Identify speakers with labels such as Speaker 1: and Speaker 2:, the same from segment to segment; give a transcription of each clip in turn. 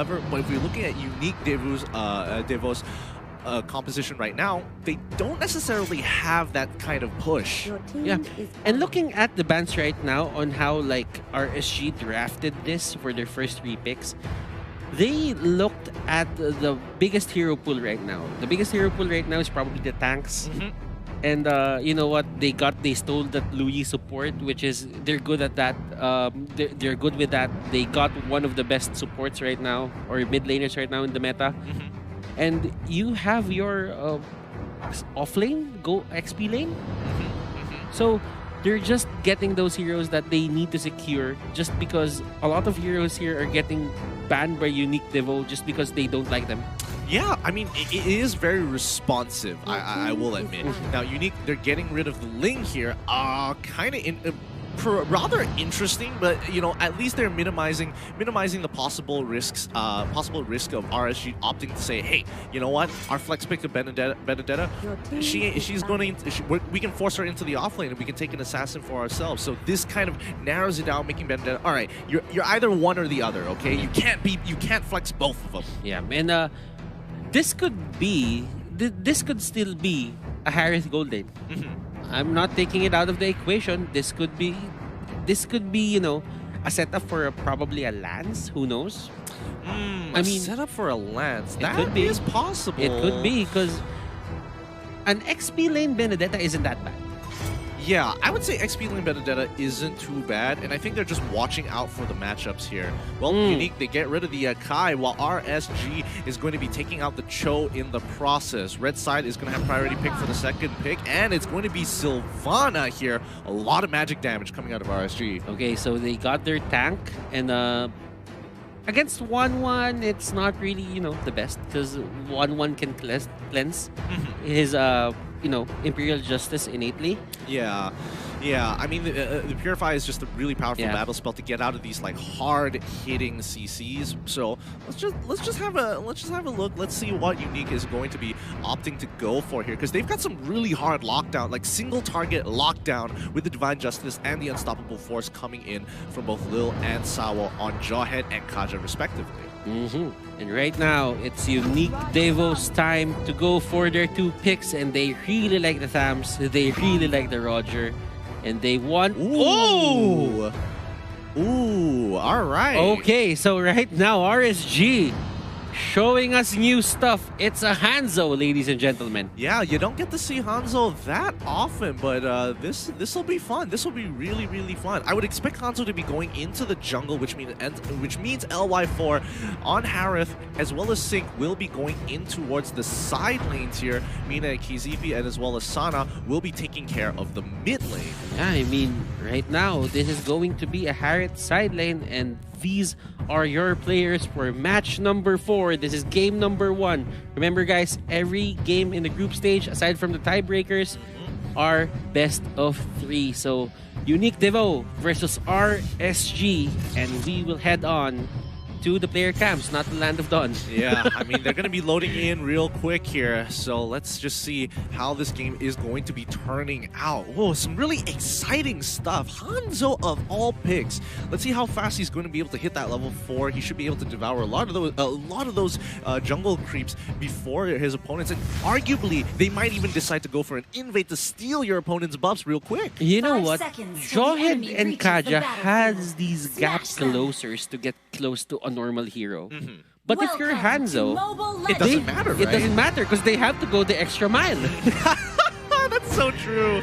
Speaker 1: However, but if we're looking at unique Devu's composition right now, they don't necessarily have that kind of push.
Speaker 2: Yeah, and looking at the bans right now on how like RSG drafted this for their first 3 picks, they looked at the biggest hero pool right now. The biggest hero pool right now is probably the tanks. And you know what? They stole that Louis support, which is they're good at that. They're good with that. They got one of the best supports right now, or mid laners right now in the meta. And you have your off lane, go XP lane. So they're just getting those heroes that they need to secure, just because a lot of heroes here are getting banned by Unique Devu just because they don't like them.
Speaker 1: Yeah, I mean, it is very responsive, I will admit. Now, Unique, they're getting rid of the Ling here. Kind of rather interesting, but, you know, at least they're minimizing the possible risks, possible risk of RSG opting to say, hey, you know what, our flex pick of Benedetta, she's going to, we can force her into the offlane and we can take an assassin for ourselves. So this kind of narrows it down, making Benedetta, all right, you're either one or the other, okay? You can't flex both of them.
Speaker 2: Yeah, and this could still be a Harith gold lane. I'm not taking it out of the equation. This could be, you know, a setup for probably a Lance. Who knows?
Speaker 1: I mean, setup for a Lance. That
Speaker 2: could be.
Speaker 1: Is possible.
Speaker 2: It could be, because an XP lane Benedetta isn't that bad.
Speaker 1: Yeah, I would say XP lane Benedetta isn't too bad, and I think they're just watching out for the matchups here. Well, Unique, they get rid of the Kai, while RSG is going to be taking out the Cho in the process. Red side is going to have priority pick for the second pick, and it's going to be Sylvana here. A lot of magic damage coming out of RSG.
Speaker 2: Okay, so they got their tank, and against 1-1, it's not really, you know, the best, because 1-1 can cleanse his, you know, Imperial Justice innately.
Speaker 1: Yeah. I mean, the Purify is just a really powerful battle spell to get out of these like hard-hitting CCs. So let's just have a look. Let's see what Unique is going to be opting to go for here, because they've got some really hard lockdown, like single target lockdown with the Divine Justice and the Unstoppable Force coming in from both Lil and Sawo on Jawhead and Kaja respectively.
Speaker 2: And right now, it's Unique Devu's time to go for their 2 picks, and they really like the Thams, they really like the Roger, and they want...
Speaker 1: Ooh! Ooh, all right.
Speaker 2: Okay, so right now, RSG showing us new stuff. It's a Hanzo, ladies and gentlemen.
Speaker 1: Yeah, you don't get to see Hanzo that often, but this will be fun. This will be really, really fun. I would expect Hanzo to be going into the jungle, which means LY4 on Harith as well as Sync will be going in towards the side lanes here. Mina, Kizipi, and as well as Sana will be taking care of the mid lane.
Speaker 2: Yeah, I mean, right now, this is going to be a Harith side lane, and these are your players for match number 4. This is game number 1. Remember, guys, every game in the group stage, aside from the tiebreakers, are best of 3. So, Unique Devu versus RSG, and we will head on to the player camps, not the Land of Dawn.
Speaker 1: Yeah, I mean, they're going to be loading in real quick here. So let's just see how this game is going to be turning out. Whoa, some really exciting stuff. Hanzo of all picks. Let's see how fast he's going to be able to hit that level 4. He should be able to devour a lot of those jungle creeps before his opponents. And arguably, they might even decide to go for an invade to steal your opponent's buffs real quick.
Speaker 2: You know what? Jawhead and Kaja has these gap closers to get close to a normal hero. But if you're Hanzo,
Speaker 1: it doesn't matter, right?
Speaker 2: It doesn't matter, because they have to go the extra mile.
Speaker 1: That's so true.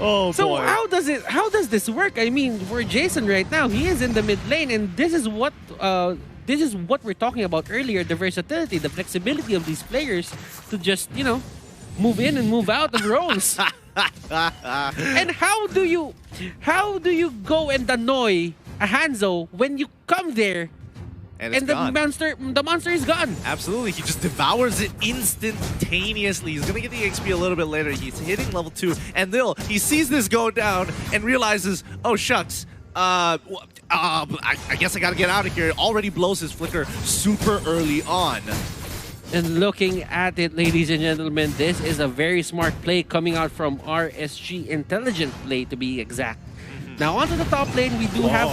Speaker 1: Oh,
Speaker 2: so
Speaker 1: boy.
Speaker 2: How does this work? I mean, for Jason right now, he is in the mid lane, and this is what we're talking about earlier, the versatility, the flexibility of these players to just, you know, move in and move out of roles. And how do you go and annoy a Hanzo when you come there and the monster is gone?
Speaker 1: Absolutely, he just devours it instantaneously. He's gonna get the XP a little bit later. He's hitting level 2, and he sees this go down and realizes, oh shucks, I guess I gotta get out of here. Already blows his flicker super early on.
Speaker 2: And looking at it, ladies and gentlemen, this is a very smart play coming out from RSG. Intelligent play, to be exact. Now onto the top lane, we do have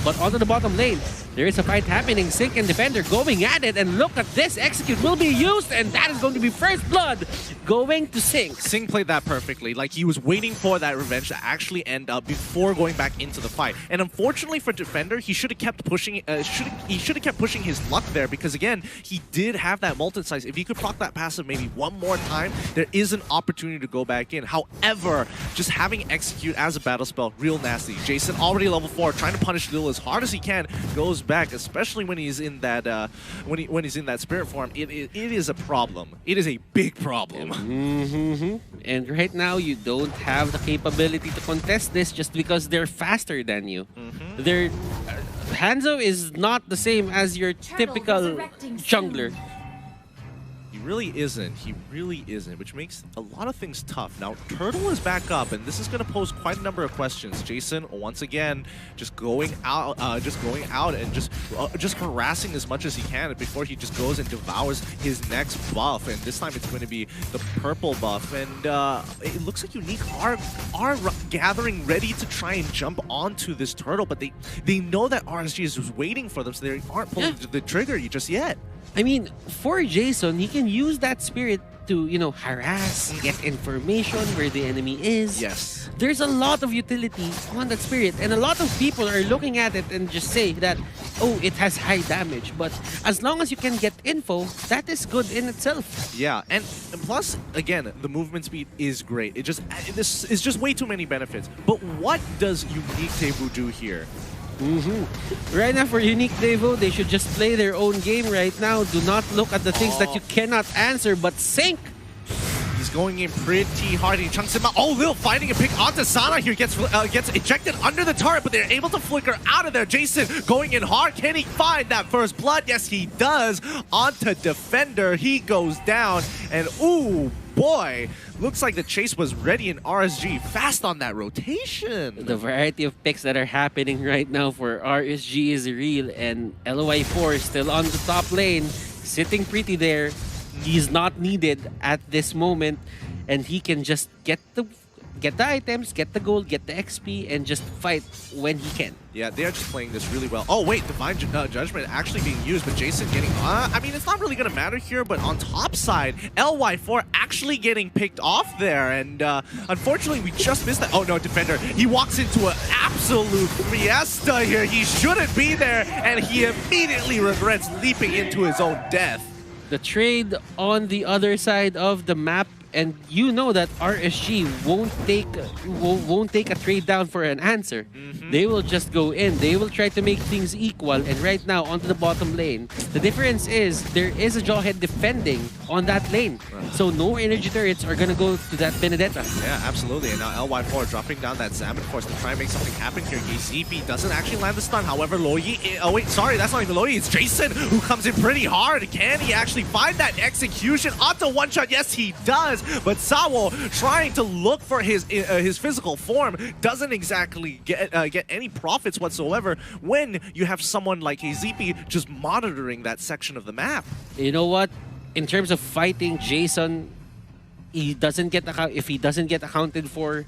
Speaker 2: but onto the bottom lane, There is a fight happening. Sync and Defender going at it. And look at this. Execute will be used. And that is going to be first blood going to Sync.
Speaker 1: Sync played that perfectly. Like, he was waiting for that revenge to actually end up before going back into the fight. And unfortunately for Defender, he should have kept pushing. He should have kept pushing his luck there, because again, he did have that molten size. If he could proc that passive maybe one more time, there is an opportunity to go back in. However, just having Execute as a battle spell, real nasty. Jason already level 4, trying to punish Lil as hard as he can, goes back, especially when he's in that when he's in that spirit form. It is a problem. It is a big problem.
Speaker 2: And right now, you don't have the capability to contest this just because they're faster than you. Their Hanzo is not the same as your typical jungler.
Speaker 1: He really isn't. He really isn't, which makes a lot of things tough. Now, Turtle is back up, and this is going to pose quite a number of questions. Jason, once again, just going out and just harassing as much as he can before he just goes and devours his next buff. And this time it's going to be the purple buff. And it looks like Unique are gathering ready to try and jump onto this Turtle, but they know that RSG is waiting for them, so they aren't pulling the trigger just yet.
Speaker 2: I mean, for Jason, he can use that spirit to, you know, harass, get information where the enemy is.
Speaker 1: Yes.
Speaker 2: There's a lot of utility on that spirit, and a lot of people are looking at it and just say that, oh, it has high damage. But as long as you can get info, that is good in itself.
Speaker 1: Yeah, and plus, again, the movement speed is great. This is just way too many benefits. But what does Unique Devu do here?
Speaker 2: Right now for Unique Devu, they should just play their own game right now. Do not look at the things that you cannot answer, but Sync.
Speaker 1: He's going in pretty hard. He chunks him out. Oh, Lil finding a pick onto Sana here. Gets ejected under the turret, but they're able to flicker out of there. Jason going in hard. Can he find that first blood? Yes, he does. Onto Defender. He goes down. And ooh, boy. Looks like the chase was ready in RSG. Fast on that rotation.
Speaker 2: The variety of picks that are happening right now for RSG is real. And LOI4 is still on the top lane. Sitting pretty there. He's not needed at this moment, and he can just get the items, get the gold, get the XP, and just fight when he can.
Speaker 1: Yeah, they are just playing this really well. Oh wait, Divine Judgment actually being used, but Jason getting... I mean, it's not really going to matter here, but on top side, LY4 actually getting picked off there, and unfortunately, we just missed that. Oh no, Defender, he walks into an absolute fiesta here. He shouldn't be there, and he immediately regrets leaping into his own death.
Speaker 2: The trade on the other side of the map, and you know that RSG won't take a trade down for an answer. They will just go in. They will try to make things equal. And right now, onto the bottom lane, the difference is there is a Jawhead defending on that lane. So no energy turrets are going to go to that Benedetta.
Speaker 1: Yeah, absolutely. And now LY4 dropping down that Salmon Force to try and make something happen here. KCP doesn't actually land the stun. However, Loyi... Oh wait, sorry, that's not even Loyi. It's Jason who comes in pretty hard. Can he actually find that execution onto one shot? Yes, he does. But Sawo trying to look for his physical form doesn't exactly get any profits whatsoever when you have someone like KZP just monitoring that section of the map.
Speaker 2: You know what? In terms of fighting Jason, if he doesn't get accounted for,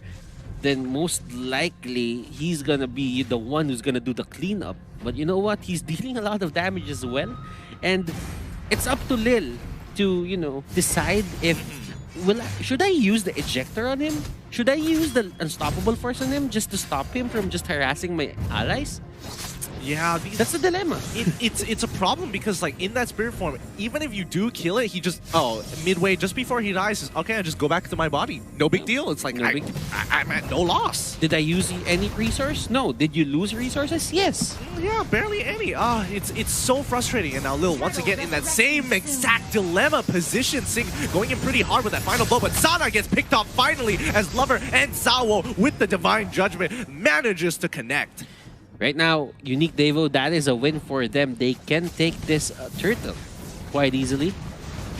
Speaker 2: then most likely he's gonna be the one who's gonna do the cleanup. But you know what? He's dealing a lot of damage as well, and it's up to Lil to, you know, decide if should I use the ejector on him? Should I use the unstoppable force on him just to stop him from just harassing my allies?
Speaker 1: Yeah,
Speaker 2: that's the dilemma.
Speaker 1: It's a problem because, like, in that spirit form, even if you do kill it, he just midway just before he dies, says, okay, I just go back to my body. No big deal. It's like I'm at no loss.
Speaker 2: Did I use any resource? No. Did you lose resources? Yes.
Speaker 1: Yeah, barely any. It's so frustrating. And now Lil once again in that same exact dilemma position, Sing going in pretty hard with that final blow, but Sana gets picked off finally as Lover and Sawo with the Divine Judgment manages to connect.
Speaker 2: Right now, Unique Devu, that is a win for them. They can take this turtle quite easily.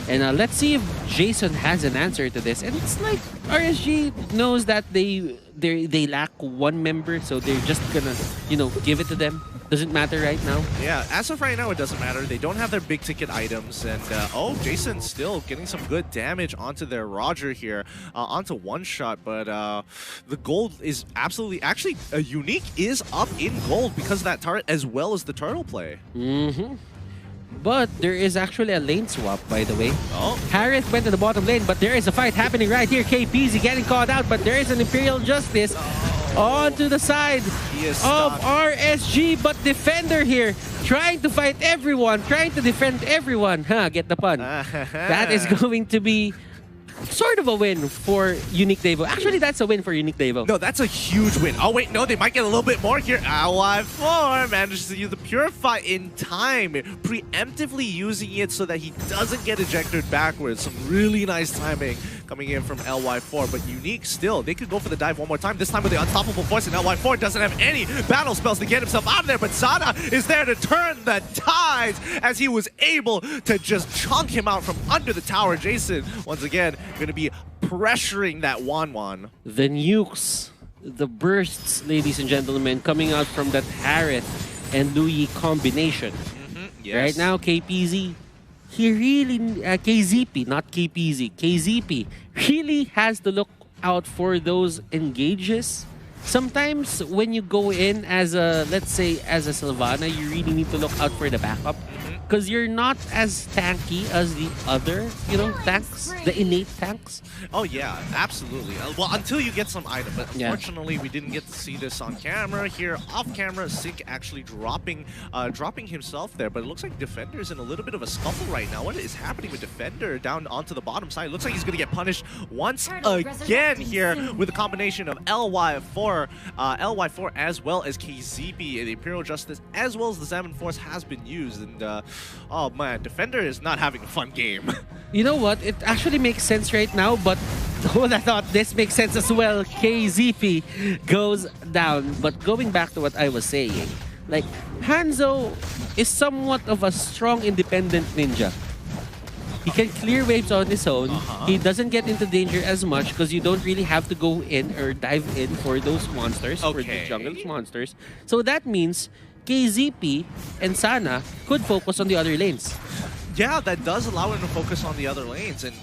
Speaker 2: And let's see if Jason has an answer to this. And it's like RSG knows that they lack one member, so they're just gonna, you know, give it to them. doesn't matter right now.
Speaker 1: Yeah, as of right now, it doesn't matter. They don't have their big ticket items, and oh, Jason still getting some good damage onto their Roger here, onto one shot. But the gold is absolutely actually Unique is up in gold because of that turret as well as the turtle play.
Speaker 2: But there is actually a lane swap, by the way.
Speaker 1: Oh,
Speaker 2: Harris went to the bottom lane, but there is a fight happening right here. KPZ getting caught out, but there is an Imperial Justice onto the side of RSG, but Defender here trying to fight everyone, trying to defend everyone. Get the pun. That is going to be sort of a win for Unique Devu. Actually, that's a win for Unique Devu.
Speaker 1: No, that's a huge win. Oh, wait, no, they might get a little bit more here. LY4 manages to use the Purify in time, preemptively using it so that he doesn't get ejected backwards. Some really nice timing coming in from LY4, but Unique still, they could go for the dive one more time, this time with the Unstoppable Force, and LY4 doesn't have any battle spells to get himself out of there, but Sana is there to turn the tides as he was able to just chunk him out from under the tower. Jason, once again, going to be pressuring that Wanwan.
Speaker 2: The nukes, the bursts, ladies and gentlemen, coming out from that Harith and Louis combination.
Speaker 1: Yes.
Speaker 2: Right now, KPZ, he really, KZP, not KPZ, KZP really has to look out for those engages. Sometimes when you go in as a, let's say, as a Sylvana, you really need to look out for the backup. Because you're not as tanky as the other, you know, tanks, the innate tanks.
Speaker 1: Oh yeah, absolutely. Well, until you get some item, but unfortunately we didn't get to see this on camera. Here, off camera, Sync actually dropping himself there, but it looks like Defender's in a little bit of a scuffle right now. What is happening with Defender down onto the bottom side? Looks like he's going to get punished once again here with a combination of LY4 as well as KZP, the Imperial Justice, as well as the Salmon Force has been used, and oh man, Defender is not having a fun game.
Speaker 2: You know what? It actually makes sense right now, but I thought this makes sense as well. KZP goes down. But going back to what I was saying, like, Hanzo is somewhat of a strong independent ninja. He can clear waves on his own. He doesn't get into danger as much because you don't really have to go in or dive in for those monsters, for the jungle monsters. So that means KZP and Sana could focus on the other lanes.
Speaker 1: Yeah, that does allow him to focus on the other lanes, and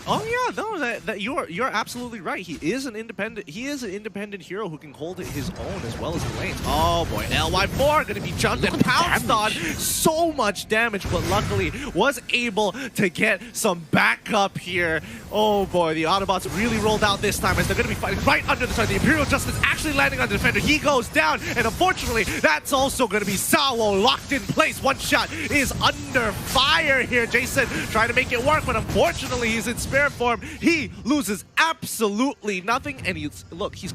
Speaker 1: oh yeah, no, that you're absolutely right. He is an independent hero who can hold his own as well as the lanes. Oh boy, LY4 going to be jumped and pounced on. So much damage, but luckily was able to get some backup here. Oh boy, the Autobots really rolled out this time as they're going to be fighting right under the side. The Imperial Justice actually landing on the Defender. He goes down, and unfortunately, that's also going to be Sawo locked in place. One shot is under fire here. Jason trying to make it work, but unfortunately he's in spirit form. He loses absolutely nothing, and he's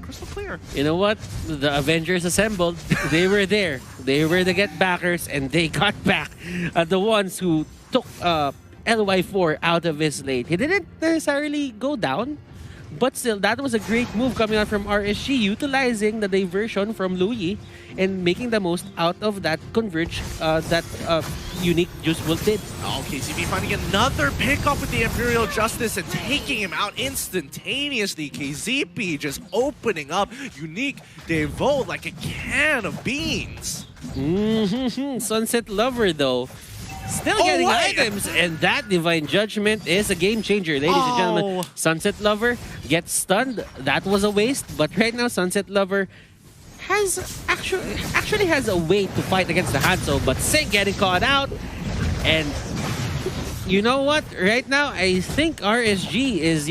Speaker 1: crystal clear.
Speaker 2: You know what? The Avengers assembled. They were there. They were the get backers, and they got back the ones who took LY4 out of his lane. He didn't necessarily go down, but still, that was a great move coming out from RSG, utilizing the diversion from Louis and making the most out of that converge that Unique Juice World did.
Speaker 1: Oh, KCB finding another pickup with the Imperial Justice and taking him out instantaneously. KZP just opening up Unique Devu like a can of beans.
Speaker 2: Sunset Lover, though, still getting items, and that Divine Judgment is a game changer, ladies and gentlemen. Sunset Lover gets stunned. That was a waste, but right now Sunset Lover has actually has a way to fight against the Hanzo, but Sync getting caught out. And you know what? Right now, I think RSG is,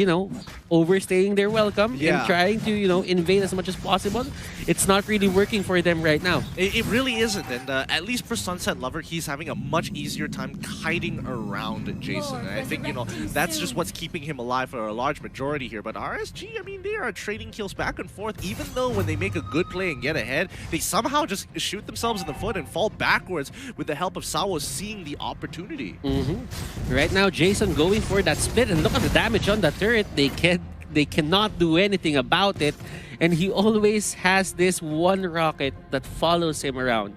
Speaker 2: overstaying their welcome and trying to, invade as much as possible. It's not really working for them right now.
Speaker 1: It really isn't, and at least for Sunset Lover, he's having a much easier time kiting around Jason. And I think, that's just what's keeping him alive for a large majority here. But RSG, I mean, they are trading kills back and forth, even though when they make a good play and get ahead, they somehow just shoot themselves in the foot and fall backwards with the help of Sawo seeing the opportunity.
Speaker 2: Right now, Jason going for that split, and look at the damage on the turret. They cannot do anything about it, and he always has this one rocket that follows him around.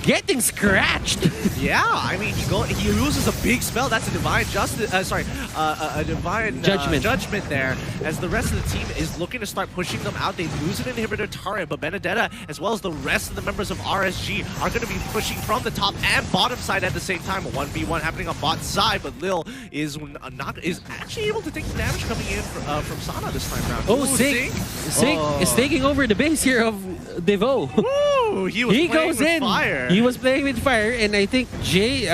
Speaker 2: getting scratched.
Speaker 1: Yeah, I mean, he loses a big spell. That's a divine justice. A divine judgment there. As the rest of the team is looking to start pushing them out, they lose an inhibitor turret, but Benedetta, as well as the rest of the members of RSG, are going to be pushing from the top and bottom side at the same time. A 1v1 happening on bot side, but Lil is actually able to take the damage coming in from Sana this time around.
Speaker 2: Oh, Sing is taking over the base here of Devu.
Speaker 1: Woo! He goes in. Fire.
Speaker 2: He was playing with fire, and I think Sink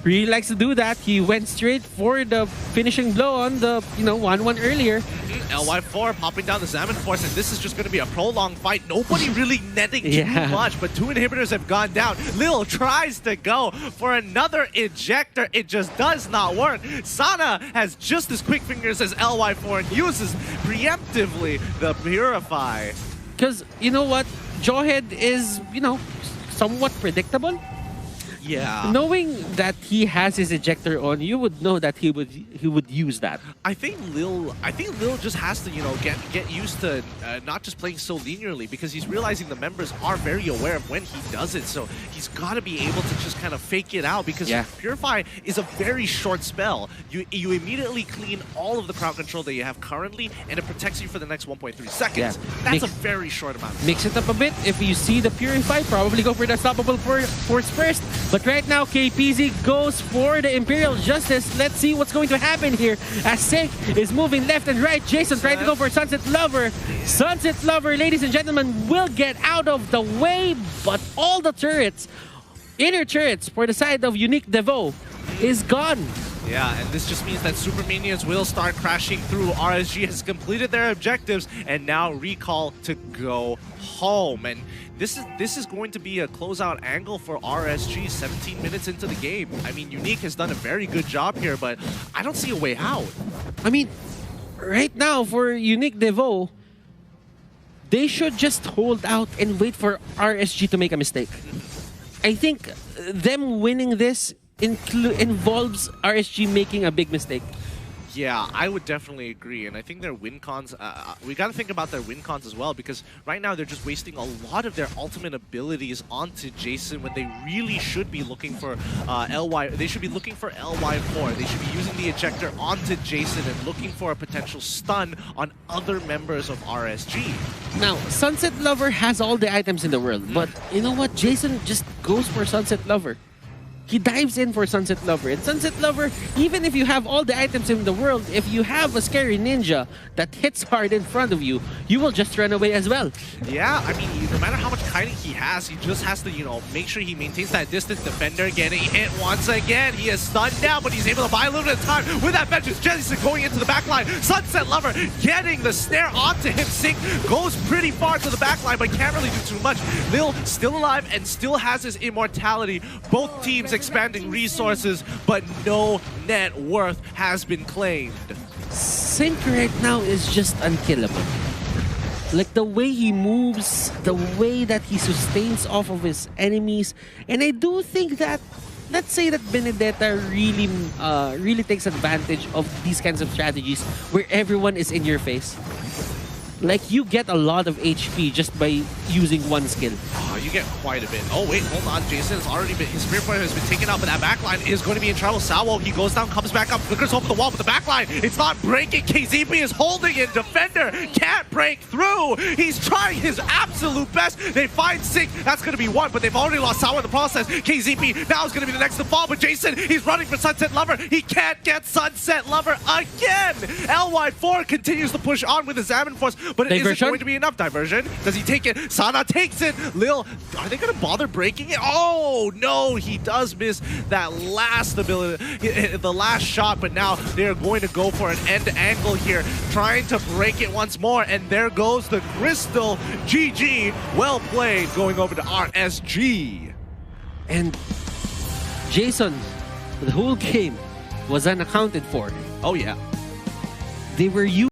Speaker 2: really likes to do that. He went straight for the finishing blow on the 1-1 earlier.
Speaker 1: LY4 popping down the Salmon Force, and this is just going to be a prolonged fight. Nobody really netting too much, but 2 inhibitors have gone down. Lil tries to go for another ejector. It just does not work. Sana has just as quick fingers as LY4 and uses preemptively the Purify.
Speaker 2: Because, you know what? Jawhead is, somewhat predictable.
Speaker 1: Yeah.
Speaker 2: Knowing that he has his ejector on, you would know that he would use that.
Speaker 1: I think Lil just has to, get used to not just playing so linearly, because he's realizing the members are very aware of when he does it. So he's got to be able to just kind of fake it out, because Purify is a very short spell. You immediately clean all of the crowd control that you have currently, and it protects you for the next 1.3 seconds. Yeah. That's a very short amount of time.
Speaker 2: Mix it up a bit. If you see the Purify, probably go for the Unstoppable Force first. But right now, KPZ goes for the Imperial Justice. Let's see what's going to happen here as Sink is moving left and right. Jason trying to go for Sunset Lover. Sunset Lover, ladies and gentlemen, will get out of the way, but all the turrets, inner turrets for the side of Unique Devu is gone.
Speaker 1: Yeah, and this just means that Super Minions will start crashing through. RSG has completed their objectives and now recall to go home. And this is going to be a closeout angle for RSG 17 minutes into the game. I mean, Unique has done a very good job here, but I don't see a way out.
Speaker 2: I mean, right now for Unique Devu, they should just hold out and wait for RSG to make a mistake. I think them winning this involves RSG making a big mistake.
Speaker 1: Yeah, I would definitely agree, and I think their win cons, we got to think about their win cons as well, because right now they're just wasting a lot of their ultimate abilities onto Jason when they really should be looking for They should be looking for LY4. They should be using the ejector onto Jason and looking for a potential stun on other members of RSG.
Speaker 2: Now, Sunset Lover has all the items in the world, but you know what? Jason just goes for Sunset Lover. He dives in for Sunset Lover. And Sunset Lover, even if you have all the items in the world, if you have a scary ninja that hits hard in front of you, you will just run away as well.
Speaker 1: Yeah, I mean, no matter how much kiting he has, he just has to, make sure he maintains that distance. Defender getting hit once again. He is stunned down, but he's able to buy a little bit of time with that vengeance. Jason going into the backline. Sunset Lover getting the snare onto him. Sink goes pretty far to the backline, but can't really do too much. Lil still alive and still has his immortality. Both teams expanding resources, but no net worth has been claimed.
Speaker 2: Sink right now is just unkillable. Like the way he moves, the way that he sustains off of his enemies, and I do think that, let's say that Benedetta really takes advantage of these kinds of strategies where everyone is in your face. Like, you get a lot of HP just by using one skill.
Speaker 1: Oh, you get quite a bit. Oh, wait, hold on. Jason has already been... His Spirit Point has been taken out, but that backline is going to be in trouble. Salwo, he goes down, comes back up, flickers over the wall, but the backline, it's not breaking. KZP is holding it. Defender can't break through. He's trying his absolute best. They find Sink. That's going to be one, but they've already lost Salwo in the process. KZP now is going to be the next to fall, but Jason, he's running for Sunset Lover. He can't get Sunset Lover again. LY4 continues to push on with his Salmon Force, but it isn't going to be enough. Diversion. Does he take it? Sana takes it. Lil, are they going to bother breaking it? Oh, no. He does miss that last ability, the last shot, but now they're going to go for an end angle here, trying to break it once more, and there goes the Crystal. GG. Well played, going over to RSG.
Speaker 2: And Jason, the whole game was unaccounted for.
Speaker 1: Oh, yeah.
Speaker 2: They were used